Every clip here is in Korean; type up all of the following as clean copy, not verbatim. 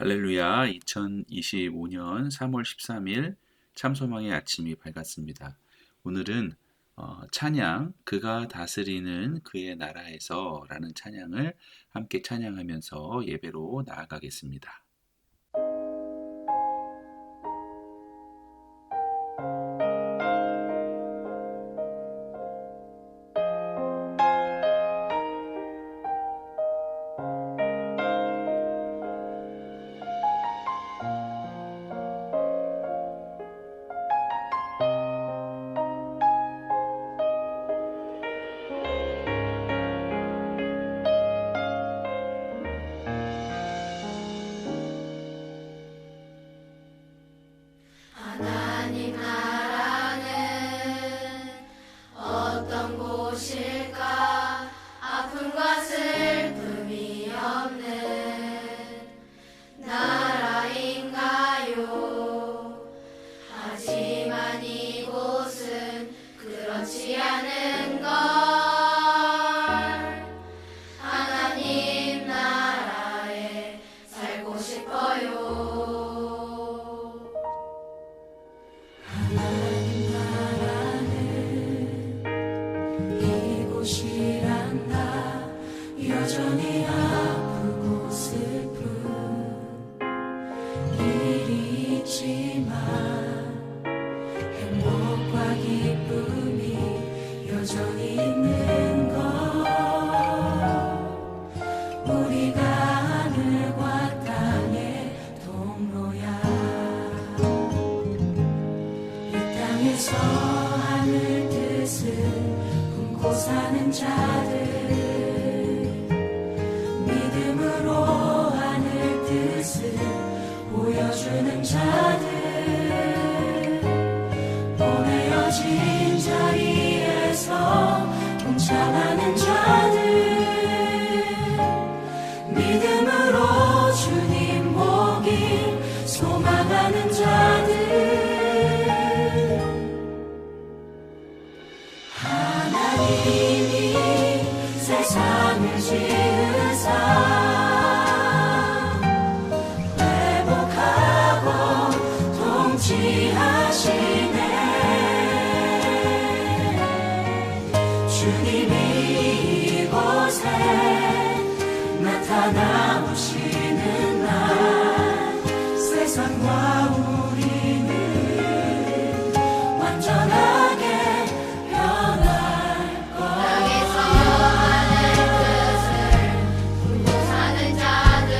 할렐루야, 2025년 3월 13일 참소망의 아침이 밝았습니다. 오늘은 찬양, 그가 다스리는 그의 나라에서 라는 찬양을 함께 찬양하면서 예배로 나아가겠습니다. 하나님 나라는 어떤 곳일까? 아픔과 슬픔이 없는 나라인가요? 하지만 이곳은 그렇지 않은 걸. 하나님 나라에 살고 싶어요. 이곳이란다. 여전히 아프고 슬픈 일이 있지만 행복과 기쁨이 여전히 있는 것. 우리가 하늘과 땅의 통로야. 이 땅에서 하늘 뜻을 품고 사는 자들, 믿음으로 하늘 뜻을 보여주는 자들, 보내어진 자리에서 동참하는 자들, 믿음으로 주님 보길 소망하는 자들. 하나님이 세상을 지으사 회복하고 통치하시네. 주님이 이곳에 나타나오시는 날, 세상과 우리는 완전하게 땅에서 하늘 뜻을 품고 사는 자들,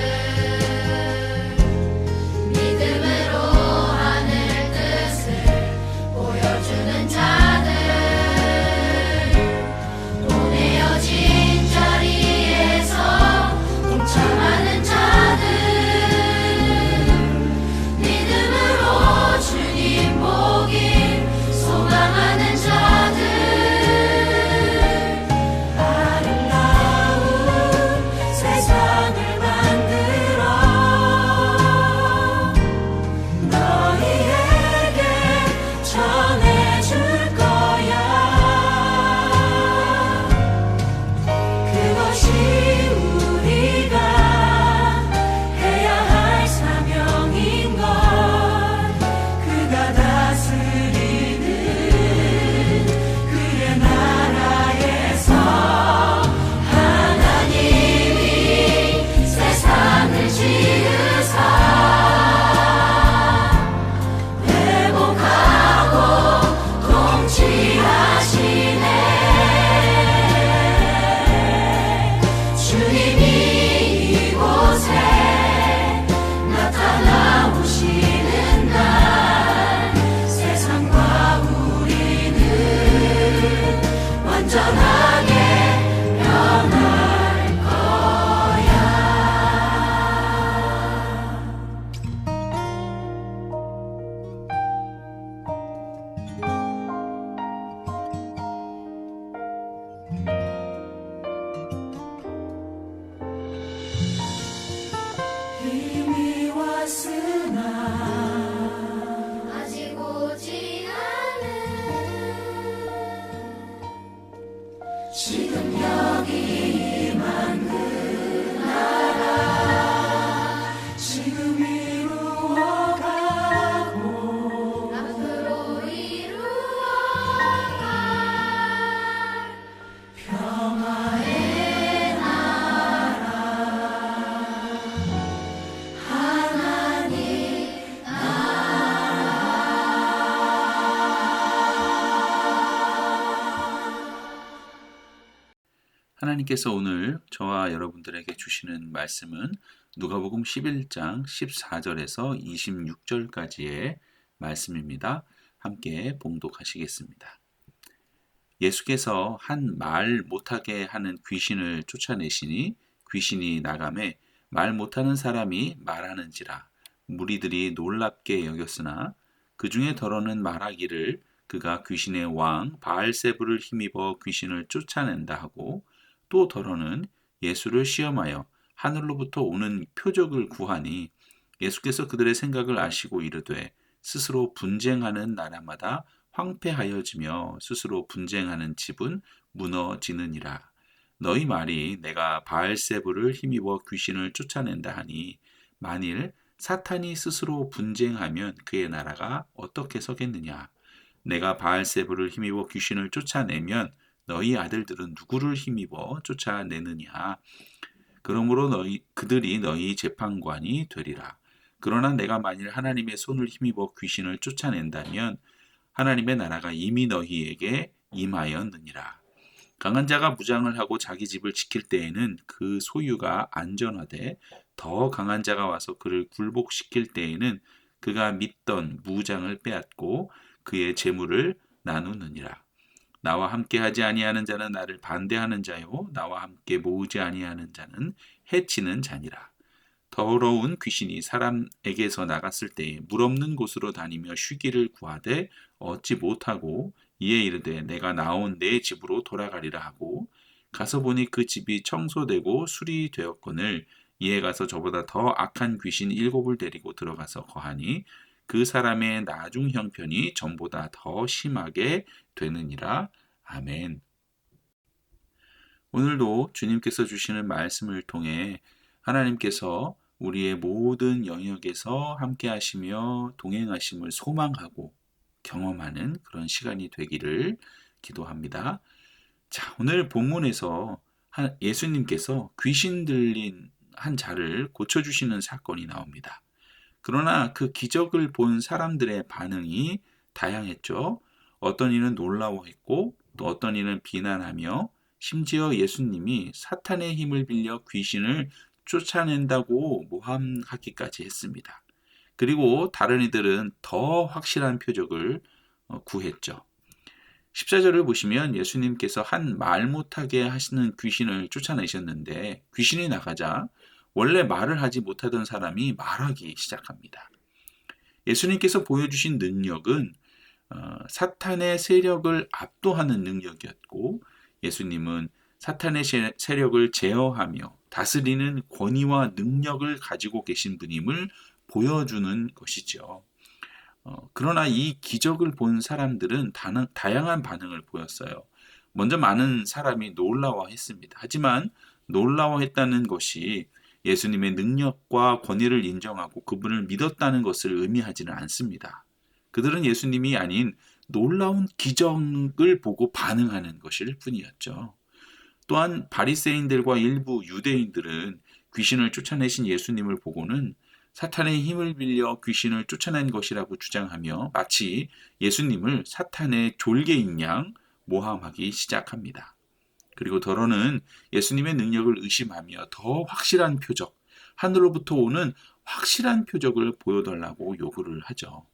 믿음으로 하늘 뜻을 보여주는 자들, 보내어진 자리에서 동참하는 자들, 믿음으로 주님 보길 소망하는 자들, 아름다운 세상을 만들어 너희에게 전해줄 거야. 그것이 우리가 해야 할 사명인 걸. 그가 다스리는 그의 나라에서 하나님이 세상을 지으사 회복하고 통치하시네. 주님이 이곳에 나타나오시는 날, 세상과 우리는 완전하게 변할 거야. 힘이 왔으나 아직 오지 않은 지금 여기 임한 그 나라, 지금 하나님께서 오늘 저와 여러분들에게 주시는 말씀은 누가복음 11장 14절에서 26절까지의 말씀입니다. 함께 봉독하시겠습니다. 예수께서 한 말 못하게 하는 귀신을 쫓아내시니 귀신이 나가매 말 못하는 사람이 말하는지라 무리들이 놀랍게 여겼으나 그 중에 더러는 말하기를 그가 귀신의 왕 바알세불을 힘입어 귀신을 쫓아낸다 하고 또 더러는 예수를 시험하여 하늘로부터 오는 표적을 구하니 예수께서 그들의 생각을 아시고 이르되 스스로 분쟁하는 나라마다 황폐하여지며 스스로 분쟁하는 집은 무너지느니라. 너희 말이 내가 바알세불을 힘입어 귀신을 쫓아낸다 하니 만일 사탄이 스스로 분쟁하면 그의 나라가 어떻게 서겠느냐. 내가 바알세불을 힘입어 귀신을 쫓아내면 너희 아들들은 누구를 힘입어 쫓아내느냐. 그러므로 그들이 너희 재판관이 되리라. 그러나 내가 만일 하나님의 손을 힘입어 귀신을 쫓아낸다면 하나님의 나라가 이미 너희에게 임하였느니라. 강한 자가 무장을 하고 자기 집을 지킬 때에는 그 소유가 안전하되 더 강한 자가 와서 그를 굴복시킬 때에는 그가 믿던 무장을 빼앗고 그의 재물을 나누느니라. 나와 함께 하지 아니하는 자는 나를 반대하는 자요 나와 함께 모으지 아니하는 자는 해치는 자니라. 더러운 귀신이 사람에게서 나갔을 때에 물 없는 곳으로 다니며 쉬기를 구하되 얻지 못하고 이에 이르되 내가 나온 내 집으로 돌아가리라 하고 가서 보니 그 집이 청소되고 수리되었거늘 이에 가서 저보다 더 악한 귀신 7을 데리고 들어가서 거하니 그 사람의 나중 형편이 전보다 더 심하게 되느니라. 아멘. 오늘도 주님께서 주시는 말씀을 통해 하나님께서 우리의 모든 영역에서 함께 하시며 동행하심을 소망하고 경험하는 그런 시간이 되기를 기도합니다. 자, 오늘 본문에서 예수님께서 귀신 들린 한 자를 고쳐주시는 사건이 나옵니다. 그러나 그 기적을 본 사람들의 반응이 다양했죠. 어떤 이는 놀라워했고 또 어떤 이는 비난하며 심지어 예수님이 사탄의 힘을 빌려 귀신을 쫓아낸다고 모함하기까지 했습니다. 그리고 다른 이들은 더 확실한 표적을 구했죠. 14절을 보시면 예수님께서 한 말 못하게 하시는 귀신을 쫓아내셨는데 귀신이 나가자 원래 말을 하지 못하던 사람이 말하기 시작합니다. 예수님께서 보여주신 능력은 사탄의 세력을 압도하는 능력이었고 예수님은 사탄의 세력을 제어하며 다스리는 권위와 능력을 가지고 계신 분임을 보여주는 것이죠. 그러나 이 기적을 본 사람들은 다양한 반응을 보였어요. 먼저 많은 사람이 놀라워했습니다. 하지만 놀라워했다는 것이 예수님의 능력과 권위를 인정하고 그분을 믿었다는 것을 의미하지는 않습니다. 그들은 예수님이 아닌 놀라운 기적을 보고 반응하는 것일 뿐이었죠. 또한 바리새인들과 일부 유대인들은 귀신을 쫓아내신 예수님을 보고는 사탄의 힘을 빌려 귀신을 쫓아낸 것이라고 주장하며 마치 예수님을 사탄의 졸개인 양 모함하기 시작합니다. 그리고 더러는 예수님의 능력을 의심하며 더 확실한 표적, 하늘로부터 오는 확실한 표적을 보여달라고 요구를 하죠.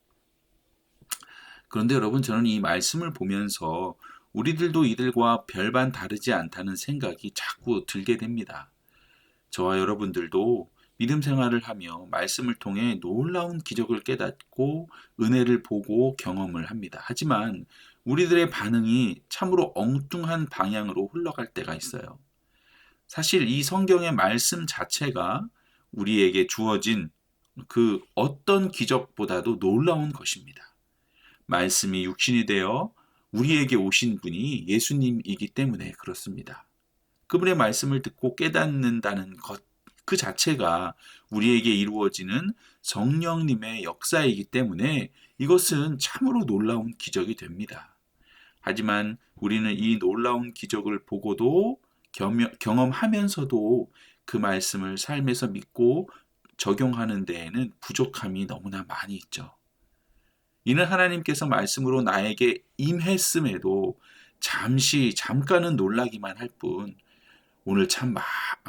그런데 여러분, 저는 이 말씀을 보면서 우리들도 이들과 별반 다르지 않다는 생각이 자꾸 들게 됩니다. 저와 여러분들도 믿음 생활을 하며 말씀을 통해 놀라운 기적을 깨닫고 은혜를 보고 경험을 합니다. 하지만 우리들의 반응이 참으로 엉뚱한 방향으로 흘러갈 때가 있어요. 사실 이 성경의 말씀 자체가 우리에게 주어진 그 어떤 기적보다도 놀라운 것입니다. 말씀이 육신이 되어 우리에게 오신 분이 예수님이기 때문에 그렇습니다. 그분의 말씀을 듣고 깨닫는다는 것, 그 자체가 우리에게 이루어지는 성령님의 역사이기 때문에 이것은 참으로 놀라운 기적이 됩니다. 하지만 우리는 이 놀라운 기적을 보고도 경험하면서도 그 말씀을 삶에서 믿고 적용하는 데에는 부족함이 너무나 많이 있죠. 이는 하나님께서 말씀으로 나에게 임했음에도 잠깐은 놀라기만 할 뿐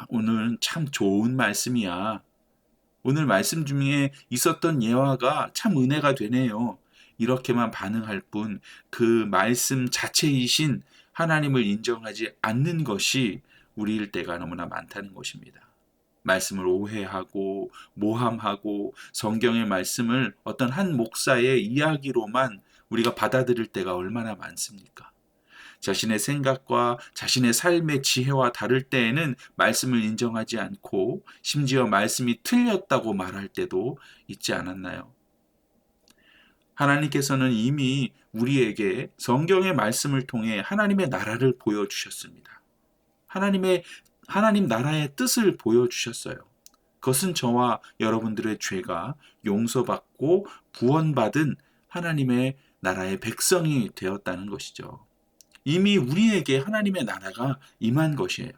오늘은 참 좋은 말씀이야. 오늘 말씀 중에 있었던 예화가 참 은혜가 되네요. 이렇게만 반응할 뿐 그 말씀 자체이신 하나님을 인정하지 않는 것이 우리일 때가 너무나 많다는 것입니다. 말씀을 오해하고 모함하고 성경의 말씀을 어떤 한 목사의 이야기로만 우리가 받아들일 때가 얼마나 많습니까? 자신의 생각과 자신의 삶의 지혜와 다를 때에는 말씀을 인정하지 않고 심지어 말씀이 틀렸다고 말할 때도 있지 않았나요? 하나님께서는 이미 우리에게 성경의 말씀을 통해 하나님의 나라를 보여주셨습니다. 하나님 나라의 뜻을 보여주셨어요. 그것은 저와 여러분들의 죄가 용서받고 구원받은 하나님의 나라의 백성이 되었다는 것이죠. 이미 우리에게 하나님의 나라가 임한 것이에요.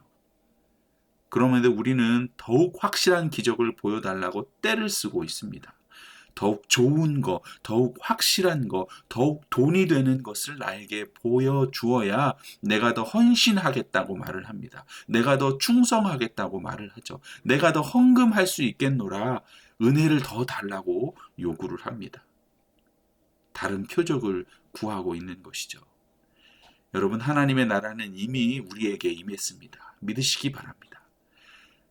그럼에도 우리는 더욱 확실한 기적을 보여달라고 떼를 쓰고 있습니다. 더욱 좋은 거, 더욱 확실한 거, 더욱 돈이 되는 것을 나에게 보여주어야 내가 더 헌신하겠다고 말을 합니다. 내가 더 충성하겠다고 말을 하죠. 내가 더 헌금할 수 있겠노라 은혜를 더 달라고 요구를 합니다. 다른 표적을 구하고 있는 것이죠. 여러분, 하나님의 나라는 이미 우리에게 임했습니다. 믿으시기 바랍니다.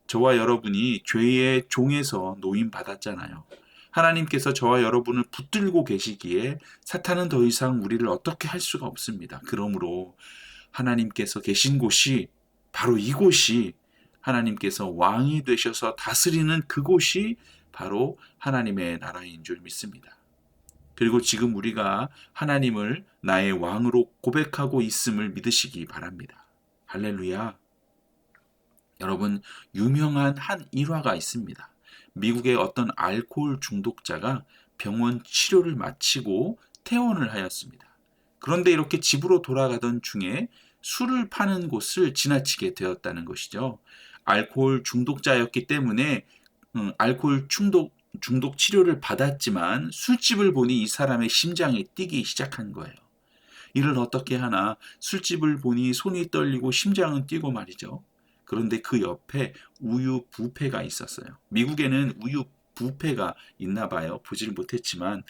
저와 여러분이 죄의 종에서 노임받았잖아요. 하나님께서 저와 여러분을 붙들고 계시기에 사탄은 더 이상 우리를 어떻게 할 수가 없습니다. 그러므로 하나님께서 계신 곳이 바로 이곳이 하나님께서 왕이 되셔서 다스리는 그곳이 바로 하나님의 나라인 줄 믿습니다. 그리고 지금 우리가 하나님을 나의 왕으로 고백하고 있음을 믿으시기 바랍니다. 할렐루야. 여러분, 유명한 한 일화가 있습니다. 미국의 어떤 알코올 중독자가 병원 치료를 마치고 퇴원을 하였습니다. 그런데 이렇게 집으로 돌아가던 중에 술을 파는 곳을 지나치게 되었다는 것이죠. 알코올 중독자였기 때문에 알코올 중독 치료를 받았지만 술집을 보니 이 사람의 심장이 뛰기 시작한 거예요. 이를 어떻게 하나, 술집을 보니 손이 떨리고 심장은 뛰고 말이죠. 그런데 그 옆에 우유 뷔페가 있었어요. 미국에는 우유 뷔페가 있나 봐요. 보지를 못했지만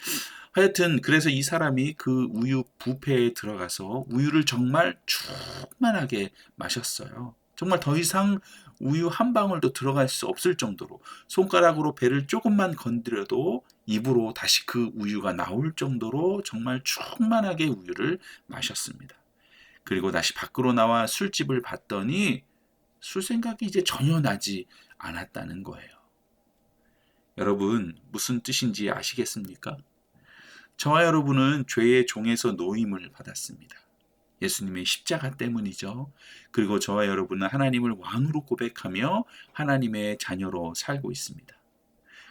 하여튼 그래서 이 사람이 그 우유 뷔페에 들어가서 우유를 정말 충만하게 마셨어요. 정말 더 이상 우유 한 방울도 들어갈 수 없을 정도로 손가락으로 배를 조금만 건드려도 입으로 다시 그 우유가 나올 정도로 정말 충만하게 우유를 마셨습니다. 그리고 다시 밖으로 나와 술집을 봤더니 술 생각이 이제 전혀 나지 않았다는 거예요. 여러분, 무슨 뜻인지 아시겠습니까? 저와 여러분은 죄의 종에서 노임을 받았습니다. 예수님의 십자가 때문이죠. 그리고 저와 여러분은 하나님을 왕으로 고백하며 하나님의 자녀로 살고 있습니다.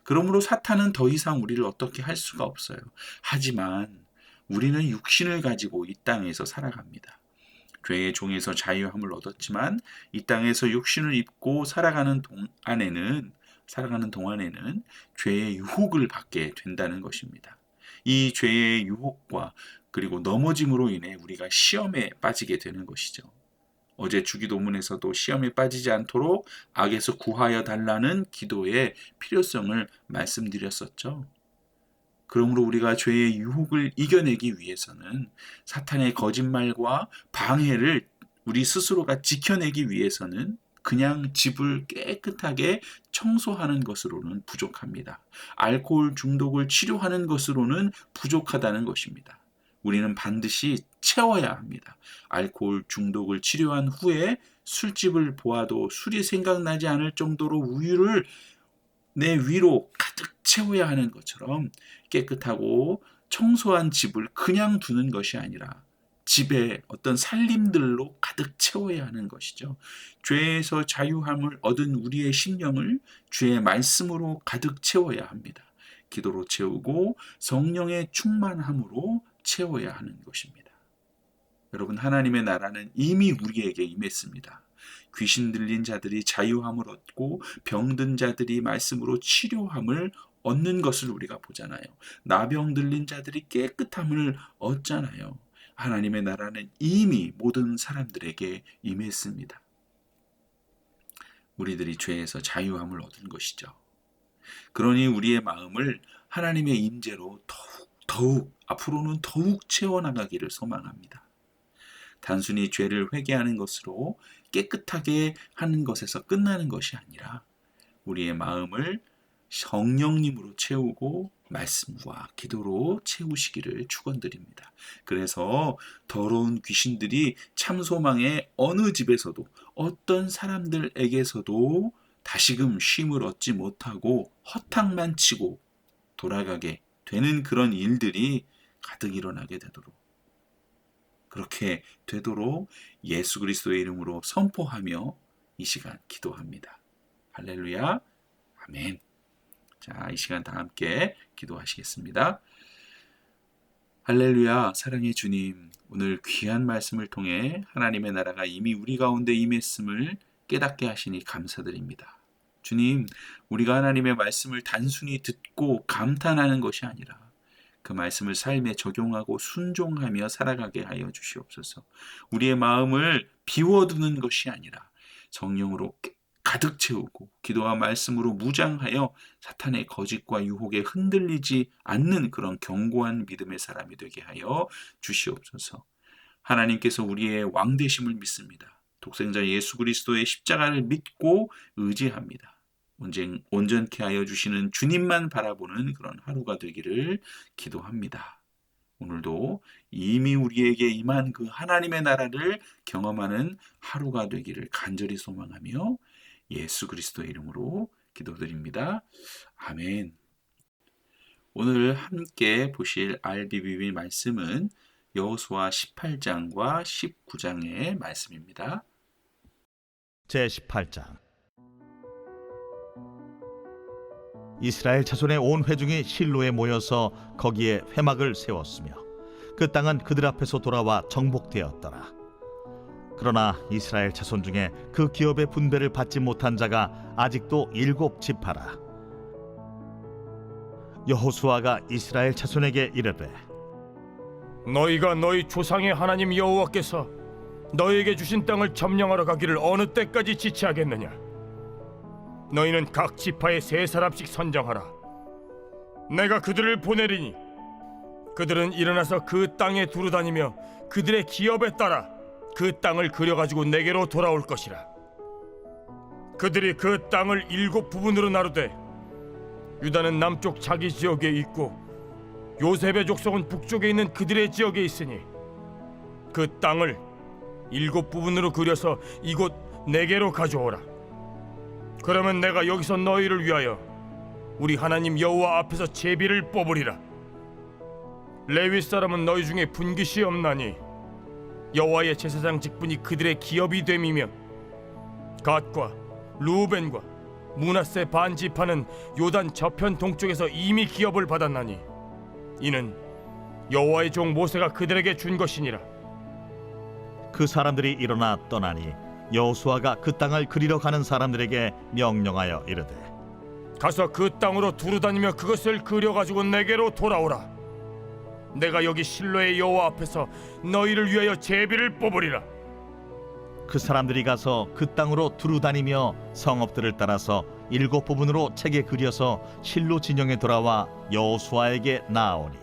그러므로 사탄은 더 이상 우리를 어떻게 할 수가 없어요. 하지만 우리는 육신을 가지고 이 땅에서 살아갑니다. 죄의 종에서 자유함을 얻었지만 이 땅에서 육신을 입고 살아가는 동안에는 죄의 유혹을 받게 된다는 것입니다. 이 죄의 유혹과 그리고 넘어짐으로 인해 우리가 시험에 빠지게 되는 것이죠. 어제 주기도문에서도 시험에 빠지지 않도록 악에서 구하여 달라는 기도의 필요성을 말씀드렸었죠. 그러므로 우리가 죄의 유혹을 이겨내기 위해서는 사탄의 거짓말과 방해를 우리 스스로가 지켜내기 위해서는 그냥 집을 깨끗하게 청소하는 것으로는 부족합니다. 알코올 중독을 치료하는 것으로는 부족하다는 것입니다. 우리는 반드시 채워야 합니다. 알코올 중독을 치료한 후에 술집을 보아도 술이 생각나지 않을 정도로 우유를 내 위로 가득 채워야 하는 것처럼 깨끗하고 청소한 집을 그냥 두는 것이 아니라 집에 어떤 살림들로 가득 채워야 하는 것이죠. 죄에서 자유함을 얻은 우리의 심령을 주의 말씀으로 가득 채워야 합니다. 기도로 채우고 성령의 충만함으로 채워야 하는 것입니다. 여러분, 하나님의 나라는 이미 우리에게 임했습니다. 귀신 들린 자들이 자유함을 얻고 병든 자들이 말씀으로 치료함을 얻는 것을 우리가 보잖아요. 나병 들린 자들이 깨끗함을 얻잖아요. 하나님의 나라는 이미 모든 사람들에게 임했습니다. 우리들이 죄에서 자유함을 얻은 것이죠. 그러니 우리의 마음을 하나님의 임재로 더욱 앞으로는 더욱 채워나가기를 소망합니다. 단순히 죄를 회개하는 것으로 깨끗하게 하는 것에서 끝나는 것이 아니라 우리의 마음을 성령님으로 채우고 말씀과 기도로 채우시기를 축원드립니다. 그래서 더러운 귀신들이 참 소망의 어느 집에서도 어떤 사람들에게서도 다시금 쉼을 얻지 못하고 허탕만 치고 돌아가게 되는 그런 일들이 가득 일어나게 되도록, 그렇게 되도록 예수 그리스도의 이름으로 선포하며 이 시간 기도합니다. 할렐루야. 아멘. 자, 이 시간 다 함께 기도하시겠습니다. 할렐루야. 사랑의 주님, 오늘 귀한 말씀을 통해 하나님의 나라가 이미 우리 가운데 임했음을 깨닫게 하시니 감사드립니다. 주님, 우리가 하나님의 말씀을 단순히 듣고 감탄하는 것이 아니라 그 말씀을 삶에 적용하고 순종하며 살아가게 하여 주시옵소서. 우리의 마음을 비워두는 것이 아니라 성령으로 가득 채우고 기도와 말씀으로 무장하여 사탄의 거짓과 유혹에 흔들리지 않는 그런 견고한 믿음의 사람이 되게 하여 주시옵소서. 하나님께서 우리의 왕 되심을 믿습니다. 독생자 예수 그리스도의 십자가를 믿고 의지합니다. 온전케 하여 주시는 주님만 바라보는 그런 하루가 되기를 기도합니다. 오늘도 이미 우리에게 임한 그 하나님의 나라를 경험하는 하루가 되기를 간절히 소망하며 예수 그리스도의 이름으로 기도드립니다. 아멘. 오늘 함께 보실 RBBB 말씀은 여호수아 18장과 19장의 말씀입니다. 제18장. 이스라엘 자손의 온 회중이 실로에 모여서 거기에 회막을 세웠으며 그 땅은 그들 앞에서 돌아와 정복되었더라. 그러나 이스라엘 자손 중에 그 기업의 분배를 받지 못한 자가 아직도 7지파라. 여호수아가 이스라엘 자손에게 이르되, 너희가 너희 조상의 하나님 여호와께서 너희에게 주신 땅을 점령하러 가기를 어느 때까지 지체하겠느냐? 너희는 각 지파에 3사람씩 선정하라. 내가 그들을 보내리니 그들은 일어나서 그 땅에 두루다니며 그들의 기업에 따라 그 땅을 그려가지고 내게로 돌아올 것이라. 그들이 그 땅을 7부분으로 나누되 유다는 남쪽 자기 지역에 있고 요셉의 족속은 북쪽에 있는 그들의 지역에 있으니 그 땅을 7부분으로 그려서 이곳 내게로 가져오라. 그러면 내가 여기서 너희를 위하여 우리 하나님 여호와 앞에서 제비를 뽑으리라. 레위 사람은 너희 중에 분깃이 없나니 여호와의 제사장 직분이 그들의 기업이 됨이며 갓과 루벤과 므낫세 반 지파는 요단 저편 동쪽에서 이미 기업을 받았나니 이는 여호와의 종 모세가 그들에게 준 것이니라. 그 사람들이 일어나 떠나니 여호수아가 그 땅을 그리러 가는 사람들에게 명령하여 이르되, 가서 그 땅으로 두루다니며 그것을 그려가지고 내게로 돌아오라. 내가 여기 실로의 여호와 앞에서 너희를 위하여 제비를 뽑으리라. 그 사람들이 가서 그 땅으로 두루다니며 성읍들을 따라서 7부분으로 책에 그려서 실로 진영에 돌아와 여호수아에게 나아오니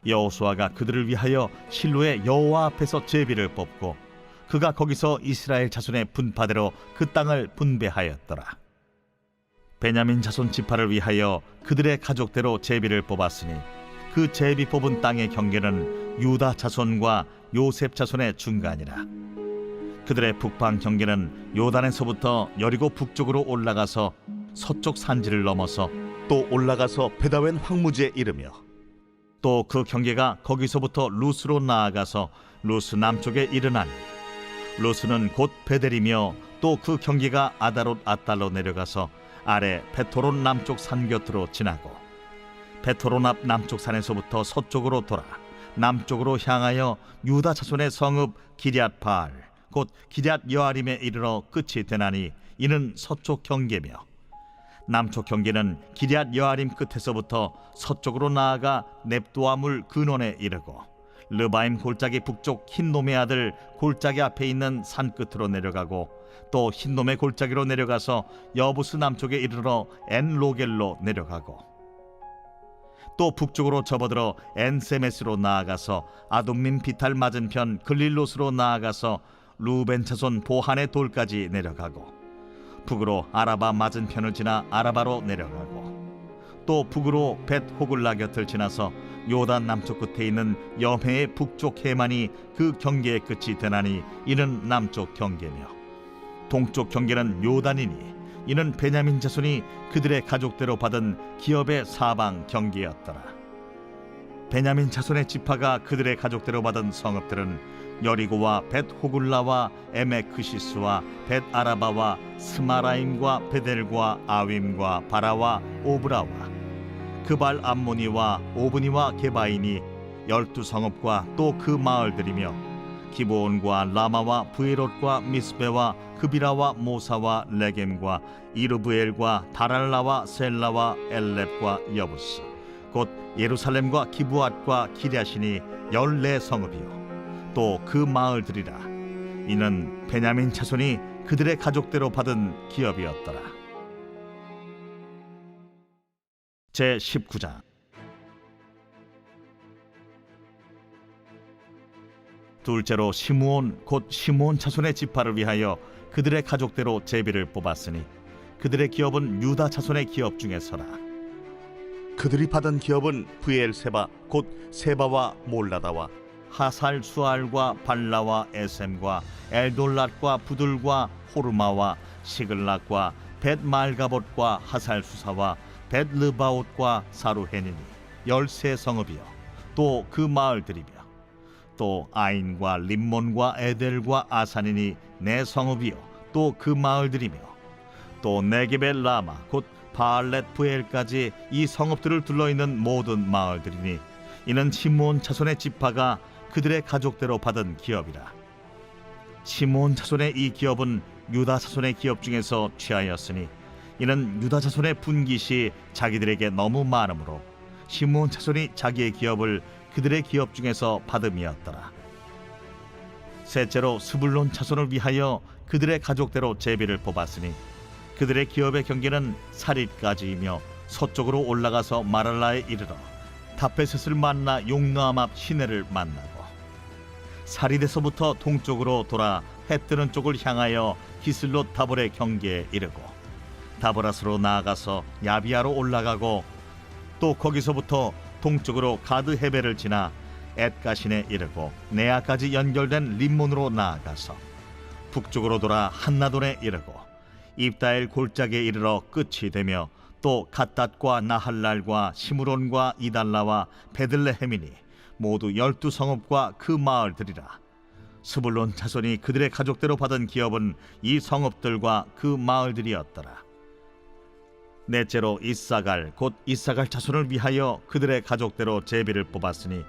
여호수아가 그들을 위하여 실로의 여호와 앞에서 제비를 뽑고 그가 거기서 이스라엘 자손의 분파대로 그 땅을 분배하였더라. 베냐민 자손 지파를 위하여 그들의 가족대로 제비를 뽑았으니 그 제비 뽑은 땅의 경계는 유다 자손과 요셉 자손의 중간이라. 그들의 북방 경계는 요단에서부터 여리고 북쪽으로 올라가서 서쪽 산지를 넘어서 또 올라가서 베다웬 황무지에 이르며 또 그 경계가 거기서부터 루스로 나아가서 루스 남쪽에 이르나니 루스는 곧 베델이며 또 그 경계가 아다롯 아달로 내려가서 아래 베토론 남쪽 산 곁으로 지나고 베토론 앞 남쪽 산에서부터 서쪽으로 돌아 남쪽으로 향하여 유다 자손의 성읍 기럇 바알 곧 기럇 여아림에 이르러 끝이 되나니 이는 서쪽 경계며 남쪽 경계는 기럇 여아림 끝에서부터 서쪽으로 나아가 넵도아 물 근원에 이르고 르바임 골짜기 북쪽 흰놈의 아들 골짜기 앞에 있는 산 끝으로 내려가고 또 흰놈의 골짜기로 내려가서 여부스 남쪽에 이르러 엔로겔로 내려가고 또 북쪽으로 접어들어 엔세메스로 나아가서 아돔민 비탈 맞은편 글릴롯으로 나아가서 루벤 자손 보한의 돌까지 내려가고 북으로 아라바 맞은편을 지나 아라바로 내려가고 또 북으로 벳 호글라 곁을 지나서 요단 남쪽 끝에 있는 여메의 북쪽 해만이 그 경계의 끝이 되나니 이는 남쪽 경계며 동쪽 경계는 요단이니 이는 베냐민 자손이 그들의 가족대로 받은 기업의 사방 경계였더라. 베냐민 자손의 지파가 그들의 가족대로 받은 성읍들은 여리고와 벳 호글라와 에메크시스와 벳 아라바와 스마라임과 베델과 아윈과 바라와 오브라와 그발 암모니와 오브니와 게바인이 12성읍과 또 그 마을들이며 기브온과 라마와 부에롯과 미스베와 그비라와 모사와 레겜과 이르브엘과 다랄라와 셀라와 엘렙과 여부스 곧 예루살렘과 기브앗과 기랴신이 14성읍이요 또 그 마을들이라. 이는 베냐민 자손이 그들의 가족대로 받은 기업이었더라. 제19장. 둘째로 시므온 곧 시므온 자손의 지파를 위하여 그들의 가족대로 제비를 뽑았으니 그들의 기업은 유다 자손의 기업 중에서라. 그들이 받은 기업은 브엘세바 곧 세바와 몰라다와 하살 수알과 발라와 에셈과 엘돌랏과 부들과 호르마와 시글락과 벳 말가봇과 하살 수사와 벳 르바옷과 사루헤니니 13성읍이요 또 그 마을들이며 또 아인과 림몬과 에델과 아산이니 4성읍이요 또 그 마을들이며 또 네겝의 라마 곧 바알렛 부엘까지 이 성읍들을 둘러있는 모든 마을들이니 이는 시므온 자손의 지파가 그들의 가족대로 받은 기업이라. 시므온 자손의 이 기업은 유다 자손의 기업 중에서 취하였으니 이는 유다 자손의 분깃이 자기들에게 너무 많으므로 시므온 자손이 자기의 기업을 그들의 기업 중에서 받음이었더라. 셋째로 스불론 자손을 위하여 그들의 가족대로 제비를 뽑았으니 그들의 기업의 경계는 사릿까지이며 서쪽으로 올라가서 마랄라에 이르러 다페셋을 만나 용노암 앞 시내를 만나고 사릿에서부터 동쪽으로 돌아 해 뜨는 쪽을 향하여 기슬롯 다볼의 경계에 이르고 다보라스로 나아가서 야비아로 올라가고 또 거기서부터 동쪽으로 가드 헤벨을 지나 엣가신에 이르고 네아까지 연결된 림몬으로 나아가서 북쪽으로 돌아 한나돈에 이르고 입다엘 골짜기에 이르러 끝이 되며 또 갓닷과 나할랄과 시므론과 이달라와 베들레헴이니 모두 12성읍과 그 마을들이라. 스불론 자손이 그들의 가족대로 받은 기업은 이 성읍들과 그 마을들이었더라. 넷째로 이사갈 곧 이사갈 자손을 위하여 그들의 가족대로 제비를 뽑았으니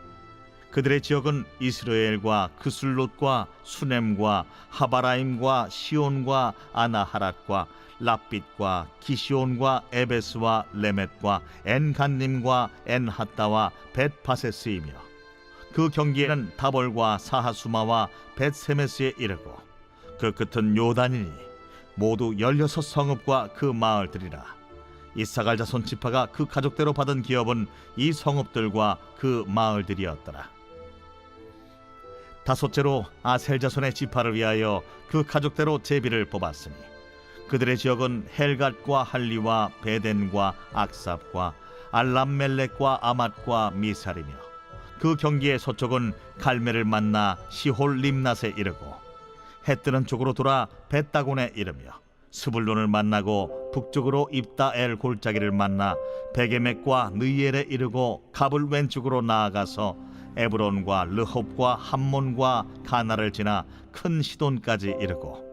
그들의 지역은 이스라엘과 그슬롯과 수넴과 하바라임과 시온과 아나하랏과 랍빗과 기시온과 에베스와 레멧과 엔간님과 엔하따와 벳바세스이며 그 경계에는 다볼과 사하수마와 벳세메스에 이르고 그 끝은 요단이니 모두 16성읍과 그 마을들이라. 이사갈 자손 지파가 그 가족대로 받은 기업은 이 성읍들과 그 마을들이었더라. 다섯째로 아셀 자손의 지파를 위하여 그 가족대로 제비를 뽑았으니 그들의 지역은 헬갓과 할리와 베덴과 악삽과 알람멜렉과 아맛과 미살이며 그 경계의 서쪽은 갈멜을 만나 시홀 림낫에 이르고 해 뜨는 쪽으로 돌아 벳다곤에 이르며 스불론을 만나고 북쪽으로 입다엘 골짜기를 만나 베게멕과 느이엘에 이르고 갑을 왼쪽으로 나아가서 에브론과 르홉과 함몬과 가나를 지나 큰 시돈까지 이르고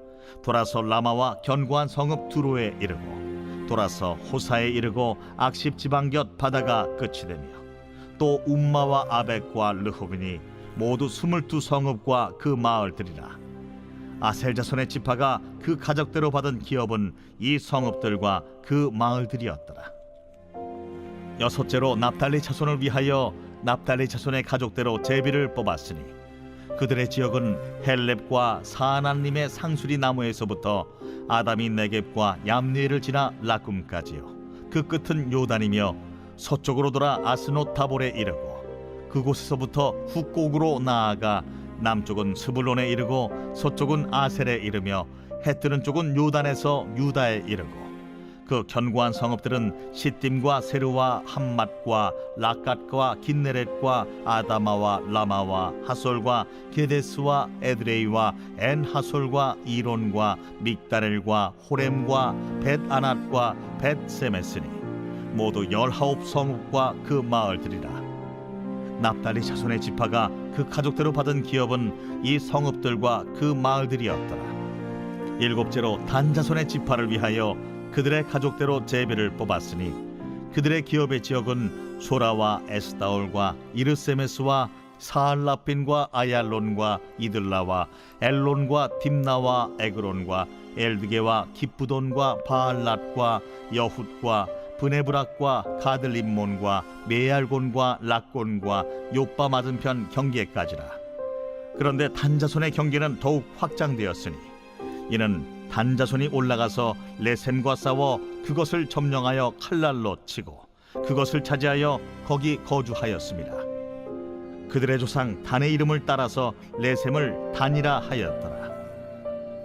돌아서 라마와 견고한 성읍 두로에 이르고 돌아서 호사에 이르고 악십 지방 곁 바다가 끝이 되며 또 움마와 아벡과 르홉이니 모두 22성읍과 그 마을들이라. 아셀 자손의 지파가 그 가족대로 받은 기업은 이 성읍들과 그 마을들이었더라. 여섯째로 납달리 자손을 위하여 납달리 자손의 가족대로 제비를 뽑았으니 그들의 지역은 헬렙과 사하난림의 상수리 나무에서부터 아담이 네겝과 얌리엘을 지나 라쿰까지요. 그 끝은 요단이며 서쪽으로 돌아 아스노 타볼에 이르고 그곳에서부터 북곡으로 나아가 남쪽은 스불론에 이르고 서쪽은 아셀에 이르며 해 뜨는 쪽은 요단에서 유다에 이르고 그 견고한 성읍들은 시딤과 세르와 함맛과 라갓과 긴네렛과 아다마와 라마와 하솔과 게데스와 에드레이와 엔하솔과 이론과 믹다렐과 호렘과 벳아낫과 벳세메스니 모두 19 성읍과 그 마을들이라. 납달리 자손의 지파가 그 가족대로 받은 기업은 이 성읍들과 그 마을들이었더라. 일곱째로 단 자손의 지파를 위하여 그들의 가족대로 제비를 뽑았으니 그들의 기업의 지역은 소라와 에스다올과 이르세메스와 사알라핀과 아얄론과 이들라와 엘론과 딥나와 에그론과 엘드게와 기쁘돈과 바알랏과 여훗과 브네브락과 가들림몬과 메알곤과 락곤과 요빠 맞은편 경계까지라. 그런데 단자손의 경계는 더욱 확장되었으니 이는 단자손이 올라가서 레셈과 싸워 그것을 점령하여 칼날로 치고 그것을 차지하여 거기 거주하였습니다. 그들의 조상 단의 이름을 따라서 레셈을 단이라 하였더라.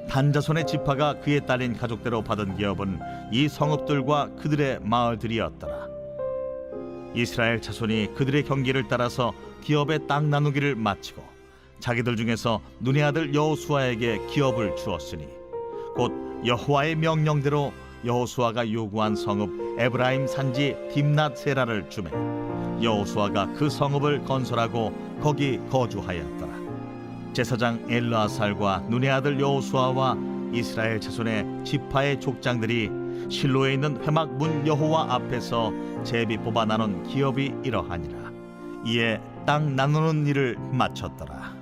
단자손의 지파가 그에 딸린 가족대로 받은 기업은 이 성읍들과 그들의 마을들이었더라. 이스라엘 자손이 그들의 경계를 따라서 기업의 땅 나누기를 마치고 자기들 중에서 눈의 아들 여호수아에게 기업을 주었으니 곧 여호와의 명령대로 여호수아가 요구한 성읍 에브라임 산지 딥낫 세라를 주매 여호수아가 그 성읍을 건설하고 거기 거주하였더라. 제사장 엘르아살과 눈의 아들 여호수아와 이스라엘 자손의 지파의 족장들이 실로에 있는 회막 문 여호와 앞에서 제비 뽑아 나눈 기업이 이러하니라. 이에 땅 나누는 일을 마쳤더라.